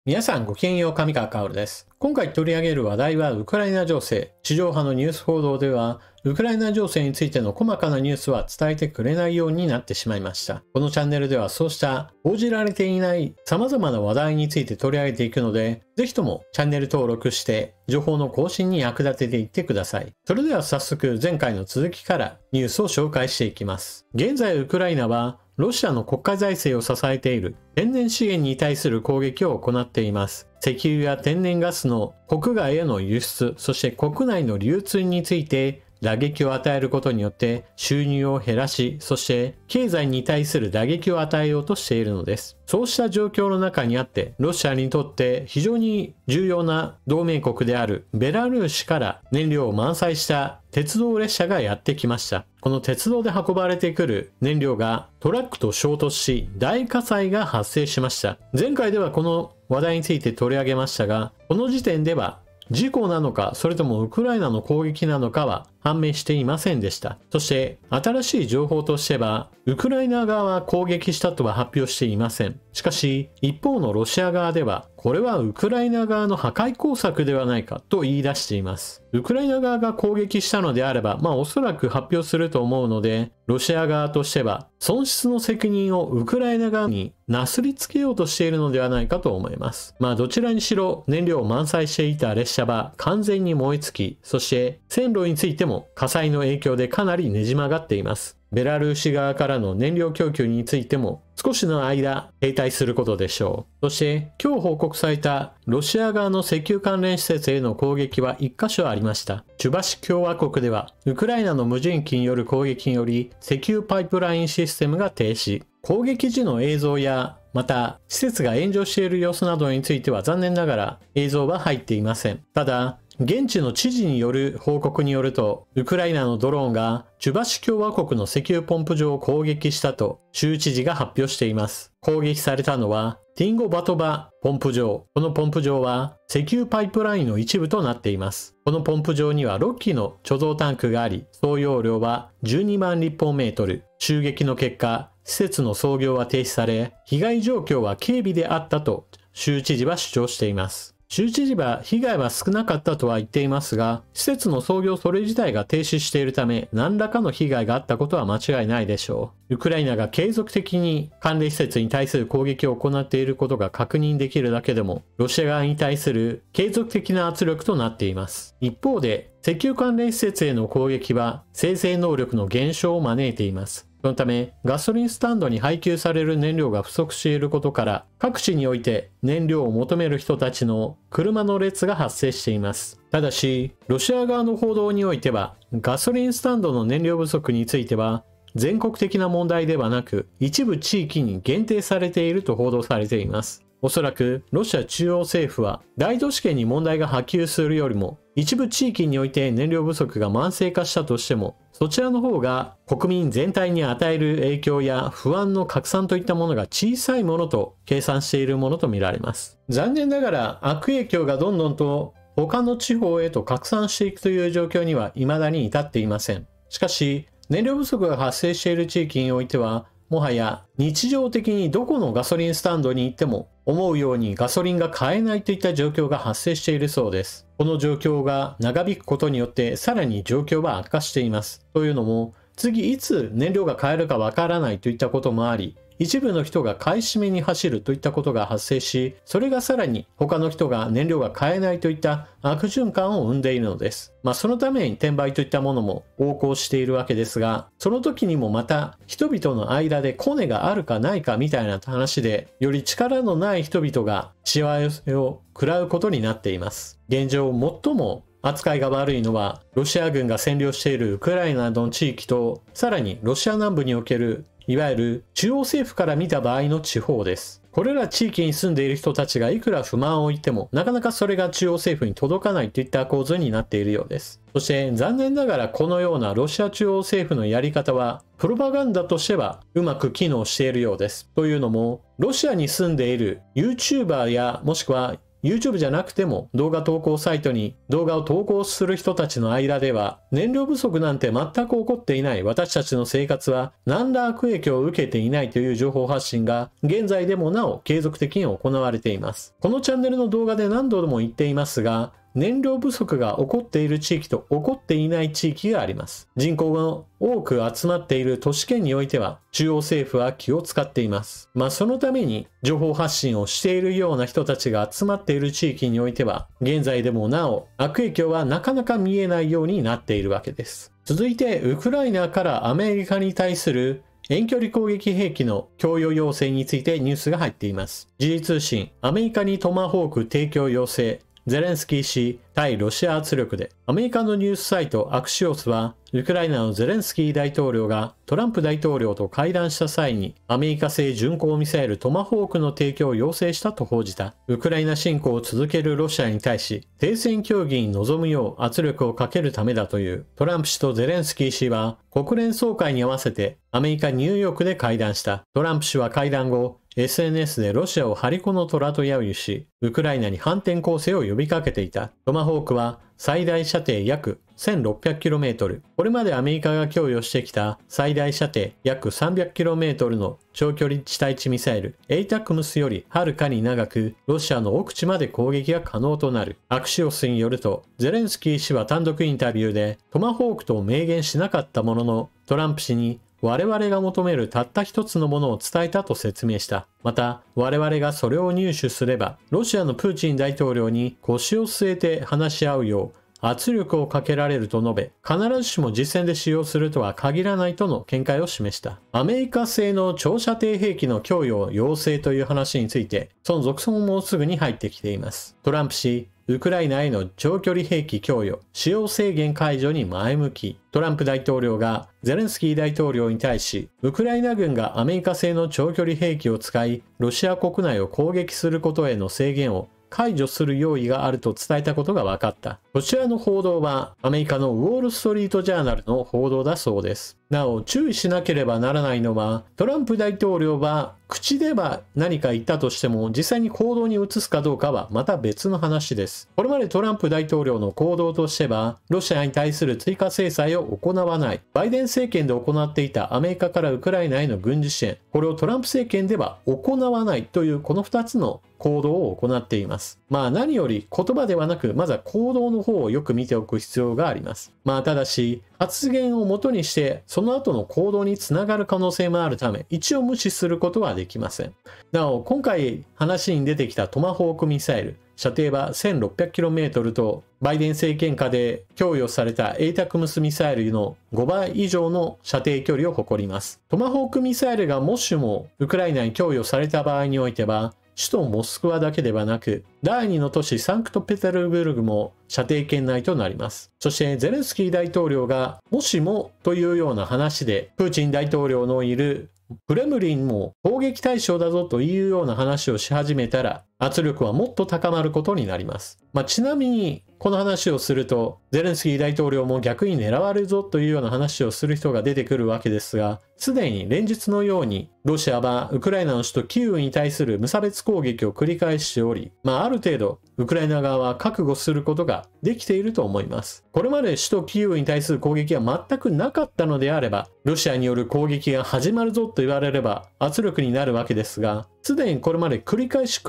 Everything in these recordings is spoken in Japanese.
皆さんごきげんよう、上川薫です。今回取り上げる話題はウクライナ情勢。地上波のニュース報道では、ウクライナ情勢についての細かなニュースは伝えてくれないようになってしまいました。このチャンネルではそうした報じられていない様々な話題について取り上げていくので、ぜひともチャンネル登録して情報の更新に役立てていってください。それでは早速前回の続きからニュースを紹介していきます。現在ウクライナはロシアの国家財政を支えている天然資源に対する攻撃を行っています。石油や天然ガスの国外への輸出、そして国内の流通について打撃を与えることによって収入を減らし、そして経済に対する打撃を与えようとしているのです。そうした状況の中にあって、ロシアにとって非常に重要な同盟国であるベラルーシから燃料を満載した鉄道列車がやってきました。この鉄道で運ばれてくる燃料がトラックと衝突し、大火災が発生しました。前回ではこの話題について取り上げましたが、この時点では事故なのか、それともウクライナの攻撃なのかは判明していませんでした。そして新しい情報としては、ウクライナ側は攻撃したとは発表していません。しかし一方のロシア側では、これはウクライナ側の破壊工作ではないかと言い出しています。ウクライナ側が攻撃したのであれば、おそらく発表すると思うので、ロシア側としては損失の責任をウクライナ側になすりつけようとしているのではないかと思います。どちらにしろ燃料を満載していた列車は完全に燃え尽き、そして線路についても火災の影響でかなりねじ曲がっています。ベラルーシ側からの燃料供給についても少しの間停滞することでしょう。そして今日報告されたロシア側の石油関連施設への攻撃は1カ所ありました。チュバシ共和国ではウクライナの無人機による攻撃により石油パイプラインシステムが停止。攻撃時の映像やまた施設が炎上している様子などについては残念ながら映像は入っていません。ただ現地の知事による報告によると、ウクライナのドローンがチュバシ共和国の石油ポンプ場を攻撃したと州知事が発表しています。攻撃されたのはティンゴバトバポンプ場。このポンプ場は石油パイプラインの一部となっています。このポンプ場には6基の貯蔵タンクがあり、総容量は12万立方メートル。襲撃の結果、施設の操業は停止され、被害状況は軽微であったと州知事は主張しています。州知事は被害は少なかったとは言っていますが、施設の操業それ自体が停止しているため、何らかの被害があったことは間違いないでしょう。ウクライナが継続的に関連施設に対する攻撃を行っていることが確認できるだけでも、ロシア側に対する継続的な圧力となっています。一方で、石油関連施設への攻撃は生成能力の減少を招いています。そのため、ガソリンスタンドに配給される燃料が不足していることから、各地において燃料を求める人たちの車の列が発生しています。ただし、ロシア側の報道においては、ガソリンスタンドの燃料不足については、全国的な問題ではなく、一部地域に限定されていると報道されています。おそらく、ロシア中央政府は、大都市圏に問題が波及するよりも、一部地域において燃料不足が慢性化したとしても、そちらの方が国民全体に与える影響や不安の拡散といったものが小さいものと計算しているものとみられます。残念ながら悪影響がどんどんと他の地方へと拡散していくという状況には未だに至っていません。しかし、燃料不足が発生している地域においては、もはや日常的にどこのガソリンスタンドに行っても思うようにガソリンが買えないといった状況が発生しているそうです。この状況が長引くことによってさらに状況は悪化しています。というのも、次いつ燃料が買えるかわからないといったこともあり、一部の人が買い占めに走るといったことが発生し、それがさらに他の人が燃料が買えないといった悪循環を生んでいるのです。そのために転売といったものも横行しているわけですが、その時にもまた人々の間でコネがあるかないかみたいな話で、より力のない人々が幸せを食らうことになっています。現状最も扱いが悪いのは、ロシア軍が占領しているウクライナの地域と、さらにロシア南部におけるいわゆる中央政府から見た場合の地方です。これら地域に住んでいる人たちがいくら不満を言っても、なかなかそれが中央政府に届かないといった構図になっているようです。そして残念ながらこのようなロシア中央政府のやり方は、プロパガンダとしてはうまく機能しているようです。というのも、ロシアに住んでいる YouTuber やもしくは YouTube じゃなくても動画投稿サイトに動画を投稿する人たちの間では、燃料不足なんて全く起こっていない、私たちの生活は何ら悪影響を受けていないという情報発信が現在でもなお継続的に行われています。このチャンネルの動画で何度も言っていますが、燃料不足が起こっている地域と起こっていない地域があります。人口が多く集まっている都市圏においては、中央政府は気を使っています。そのために情報発信をしているような人たちが集まっている地域においては、現在でもなお悪影響はなかなか見えないようになっているわけです。続いて、ウクライナからアメリカに対する遠距離攻撃兵器の供与要請についてニュースが入っています。時事通信、アメリカにトマホーク提供要請。ゼレンスキー氏対ロシア圧力で、アメリカのニュースサイトアクシオスは、ウクライナのゼレンスキー大統領がトランプ大統領と会談した際に、アメリカ製巡航ミサイルトマホークの提供を要請したと報じた。ウクライナ侵攻を続けるロシアに対し、停戦協議に臨むよう圧力をかけるためだという。トランプ氏とゼレンスキー氏は、国連総会に合わせてアメリカ・ニューヨークで会談した。トランプ氏は会談後、SNS でロシアをハリコの虎と揶揄し、ウクライナに反転攻勢を呼びかけていた。トマホークは最大射程約 1600km。これまでアメリカが供与してきた最大射程約 300km の長距離地対地ミサイル、エイタクムスよりはるかに長く、ロシアの奥地まで攻撃が可能となる。アクシオスによると、ゼレンスキー氏は単独インタビューで、トマホークと明言しなかったものの、トランプ氏に我々が求めるたった一つのものを伝えたと説明した。また、我々がそれを入手すれば、ロシアのプーチン大統領に腰を据えて話し合うよう圧力をかけられると述べ、必ずしも実戦で使用するとは限らないとの見解を示した。アメリカ製の長射程兵器の供与を要請という話について、その続報もすぐに入ってきています。トランプ氏、ウクライナへの長距離兵器供与、使用制限解除に前向き。トランプ大統領がゼレンスキー大統領に対し、ウクライナ軍がアメリカ製の長距離兵器を使い、ロシア国内を攻撃することへの制限を解除する用意があると伝えたことが分かった。こちらの報道はアメリカのウォール・ストリート・ジャーナルの報道だそうです。なお、注意しなければならないのは、トランプ大統領は口では何か言ったとしても実際に行動に移すかどうかはまた別の話です。これまでトランプ大統領の行動としては、ロシアに対する追加制裁を行わない。バイデン政権で行っていたアメリカからウクライナへの軍事支援、これをトランプ政権では行わないというこの2つの行動を行っています。何より言葉ではなく、まずは行動の方をよく見ておく必要があります。ただし、発言を元にして、その後の行動につながる可能性もあるため、一応無視することはできません。なお、今回話に出てきたトマホークミサイル、射程は 1600km と、バイデン政権下で供与されたエイタクムスミサイルの5倍以上の射程距離を誇ります。トマホークミサイルがもしもウクライナに供与された場合においては、首都モスクワだけではなく、第2の都市サンクトペテルブルクも射程圏内となります。そしてゼレンスキー大統領がもしもというような話で、プーチン大統領のいるクレムリンも攻撃対象だぞというような話をし始めたら、圧力はもっと高まることになります。ちなみにこの話をすると、ゼレンスキー大統領も逆に狙われるぞというような話をする人が出てくるわけですが、すでに連日のようにロシアはウクライナの首都キーウに対する無差別攻撃を繰り返しており、ある程度ウクライナ側は覚悟することができていると思います。これまで首都キーウに対する攻撃が全くなかったのであれば、ロシアによる攻撃が始まるぞと言われれば圧力になるわけですが、すでにこれまで繰り返し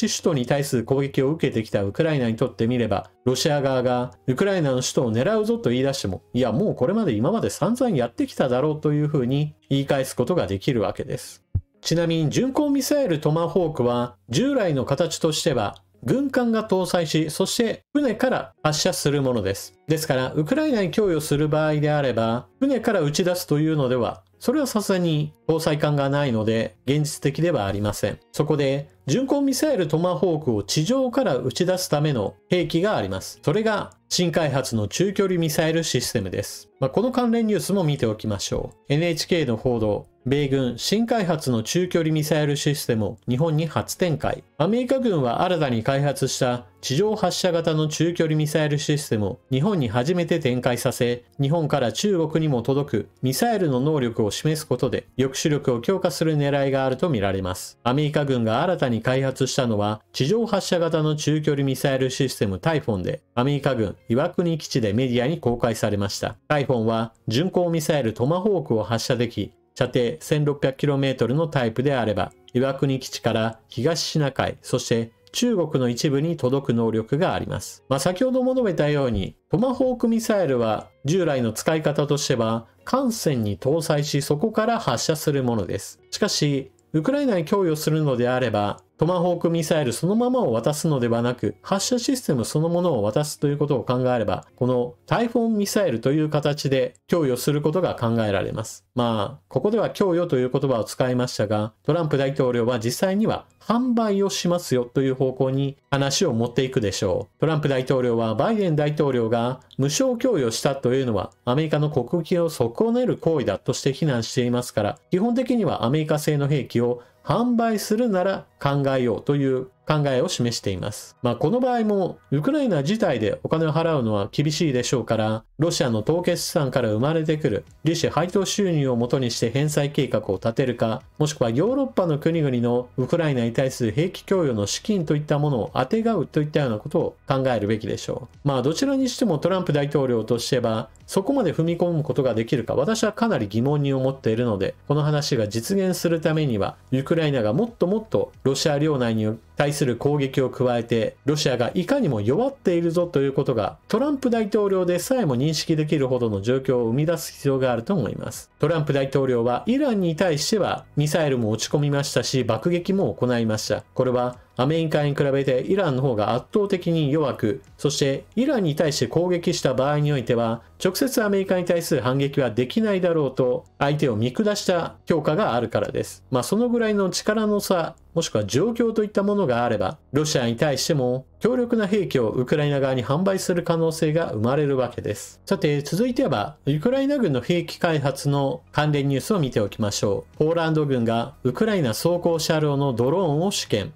首都に対する攻撃を受けてきたウクライナにとってみれば、ロシア側がウクライナの首都を狙うぞと言い出しても、いやもうこれまで今まで散々やってきただろうというふうに言い返すことができるわけです。ちなみに巡航ミサイルトマホークは従来の形としては軍艦が搭載し、そして船から発射するものです。ですから、ウクライナに供与する場合であれば、船から打ち出すというのでは、それはさすがに搭載艦がないので、現実的ではありません。そこで、巡航ミサイルトマホークを地上から打ち出すための兵器があります。それが、新開発の中距離ミサイルシステムです。この関連ニュースも見ておきましょう。NHK の報道。米軍新開発の中距離ミサイルシステムを日本に初展開。アメリカ軍は新たに開発した地上発射型の中距離ミサイルシステムを日本に初めて展開させ、日本から中国にも届くミサイルの能力を示すことで抑止力を強化する狙いがあるとみられます。アメリカ軍が新たに開発したのは地上発射型の中距離ミサイルシステムタイフォンで、アメリカ軍岩国基地でメディアに公開されました。タイフォンは巡航ミサイルトマホークを発射でき、射程 1600km のタイプであれば、岩国基地から東シナ海、そして中国の一部に届く能力があります。先ほども述べたように、トマホークミサイルは従来の使い方としては、艦船に搭載しそこから発射するものです。しかし、ウクライナに供与するのであれば、トマホークミサイルそのままを渡すのではなく、発射システムそのものを渡すということを考えれば、このタイフォンミサイルという形で供与することが考えられます。ここでは供与という言葉を使いましたが、トランプ大統領は実際には販売をしますよという方向に話を持っていくでしょう。トランプ大統領はバイデン大統領が無償供与したというのはアメリカの国益を損ねる行為だとして非難していますから、基本的にはアメリカ製の兵器を販売するなら考えようという考えを示しています。この場合もウクライナ自体でお金を払うのは厳しいでしょうから、ロシアの凍結資産から生まれてくる利子配当収入をもとにして返済計画を立てるか、もしくはヨーロッパの国々のウクライナに対する兵器供与の資金といったものをあてがうといったようなことを考えるべきでしょう。どちらにしてもトランプ大統領としてはそこまで踏み込むことができるか、私はかなり疑問に思っているので、この話が実現するためにはウクライナがもっともっとロシア領内に対する攻撃を加えて、ロシアがいかにも弱っているぞということがトランプ大統領でさえも認識できるほどの状況を生み出す必要があると思います。トランプ大統領はイランに対してはミサイルも落ち込みましたし、爆撃も行いました。これはアメリカに比べてイランの方が圧倒的に弱く、そしてイランに対して攻撃した場合においては直接アメリカに対する反撃はできないだろうと相手を見下した評価があるからです。そのぐらいの力の差、もしくは状況といったものがあれば、ロシアに対しても強力な兵器をウクライナ側に販売する可能性が生まれるわけです。さて、続いてはウクライナ軍の兵器開発の関連ニュースを見ておきましょう。ポーランド軍がウクライナ装甲車両のドローンを試験。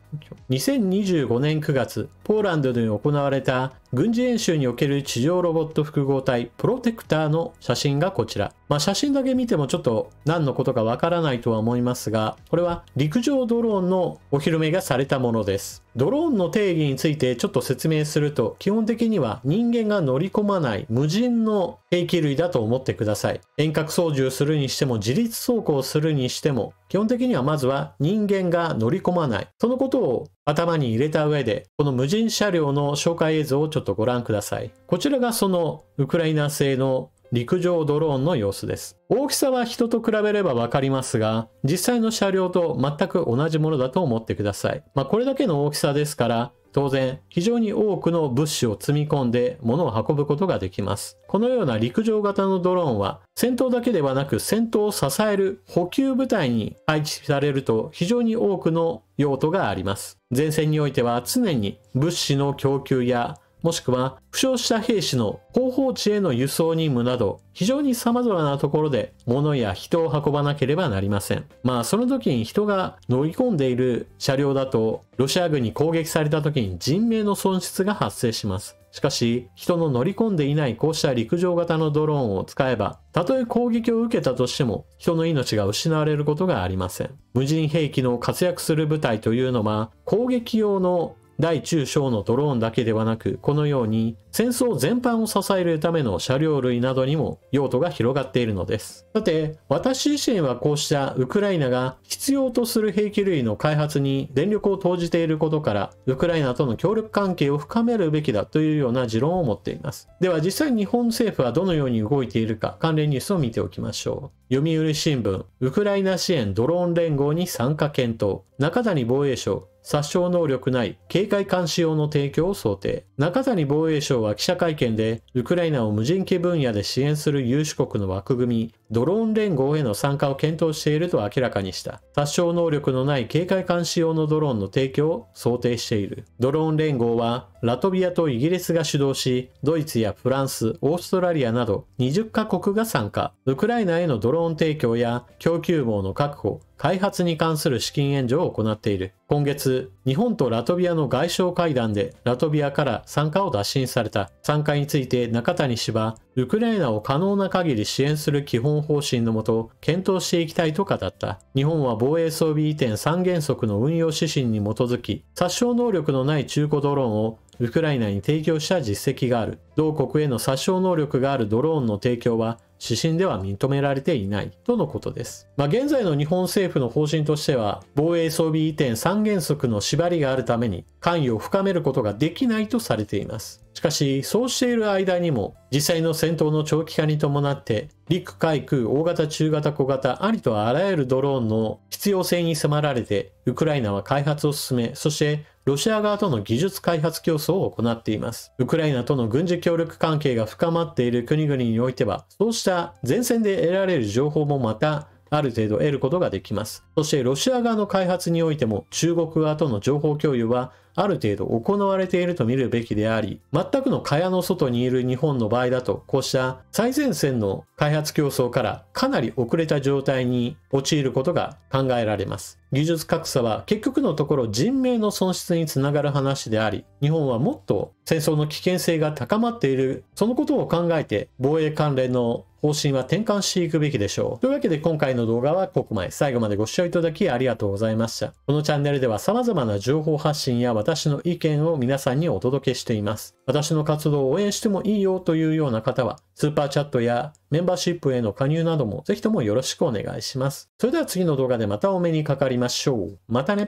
2025年9月、ポーランドで行われた軍事演習における地上ロボット複合体プロテクターの写真がこちら。写真だけ見てもちょっと何のことかわからないとは思いますが、これは陸上ドローンのお披露目がされたものです。ドローンの定義についてちょっと説明すると、基本的には人間が乗り込まない無人の兵器類だと思ってください。遠隔操縦するにしても自律走行するにしても、基本的にはまずは人間が乗り込まない。そのことを頭に入れた上で、この無人車両の紹介映像をちょっとご覧ください。こちらがそのウクライナ製の陸上ドローンの様子です。大きさは人と比べればわかりますが、実際の車両と全く同じものだと思ってください。これだけの大きさですから、当然非常に多くの物資を積み込んで物を運ぶことができます。このような陸上型のドローンは戦闘だけではなく戦闘を支える補給部隊に配置されると非常に多くの用途があります。前線においては常に物資の供給やもしくは負傷した兵士の後方地への輸送任務など非常に様々なところで物や人を運ばなければなりません。その時に人が乗り込んでいる車両だとロシア軍に攻撃された時に人命の損失が発生します。しかし人の乗り込んでいないこうした陸上型のドローンを使えば、たとえ攻撃を受けたとしても人の命が失われることがありません。無人兵器の活躍する部隊というのは攻撃用の大中小のドローンだけではなく、このように戦争全般を支えるための車両類などにも用途が広がっているのです。さて、私自身はこうしたウクライナが必要とする兵器類の開発に全力を投じていることから、ウクライナとの協力関係を深めるべきだというような持論を持っています。では実際日本政府はどのように動いているか、関連ニュースを見ておきましょう。読売新聞、ウクライナ支援ドローン連合に参加検討。中谷防衛省、殺傷能力ない警戒監視用の提供を想定。中谷防衛省は記者会見で、ウクライナを無人機分野で支援する有志国の枠組み、ドローン連合への参加を検討していると明らかにした。殺傷能力のない警戒監視用のドローンの提供を想定している。ドローン連合はラトビアとイギリスが主導し、ドイツやフランス、オーストラリアなど20カ国が参加。ウクライナへのドローン提供や供給網の確保、開発に関する資金援助を行っている。今月、日本とラトビアの外相会談でラトビアから参加を打診された。参加について中谷氏は、ウクライナを可能な限り支援する基本方針のもと、検討していきたいと語った。日本は防衛装備移転3原則の運用指針に基づき、殺傷能力のない中古ドローンをウクライナに提供した実績がある。同国への殺傷能力があるドローンの提供は指針では認められていないとのことです。現在の日本政府の方針としては、防衛装備移転3原則の縛りがあるために関与を深めることができないとされています。しかし、そうしている間にも、実際の戦闘の長期化に伴って、陸海空、大型、中型、小型、ありとあらゆるドローンの必要性に迫られて、ウクライナは開発を進め、そしてロシア側との技術開発競争を行っています。ウクライナとの軍事協力関係が深まっている国々においては、そうした前線で得られる情報もまた、ある程度得ることができます。そしてロシア側の開発においても中国側との情報共有はある程度行われていると見るべきであり、全くの蚊帳の外にいる日本の場合だと、こうした最前線の開発競争からかなり遅れた状態に陥ることが考えられます。技術格差は結局のところ人命の損失につながる話であり、日本はもっと戦争の危険性が高まっている、そのことを考えて防衛関連の方針は転換していくべきでしょう。というわけで今回の動画はここまで。最後までご視聴いただきありがとうございました。このチャンネルでは様々な情報発信や私の意見を皆さんにお届けしています。私の活動を応援してもいいよというような方は、スーパーチャットやメンバーシップへの加入などもぜひともよろしくお願いします。それでは次の動画でまたお目にかかりましょう。またね。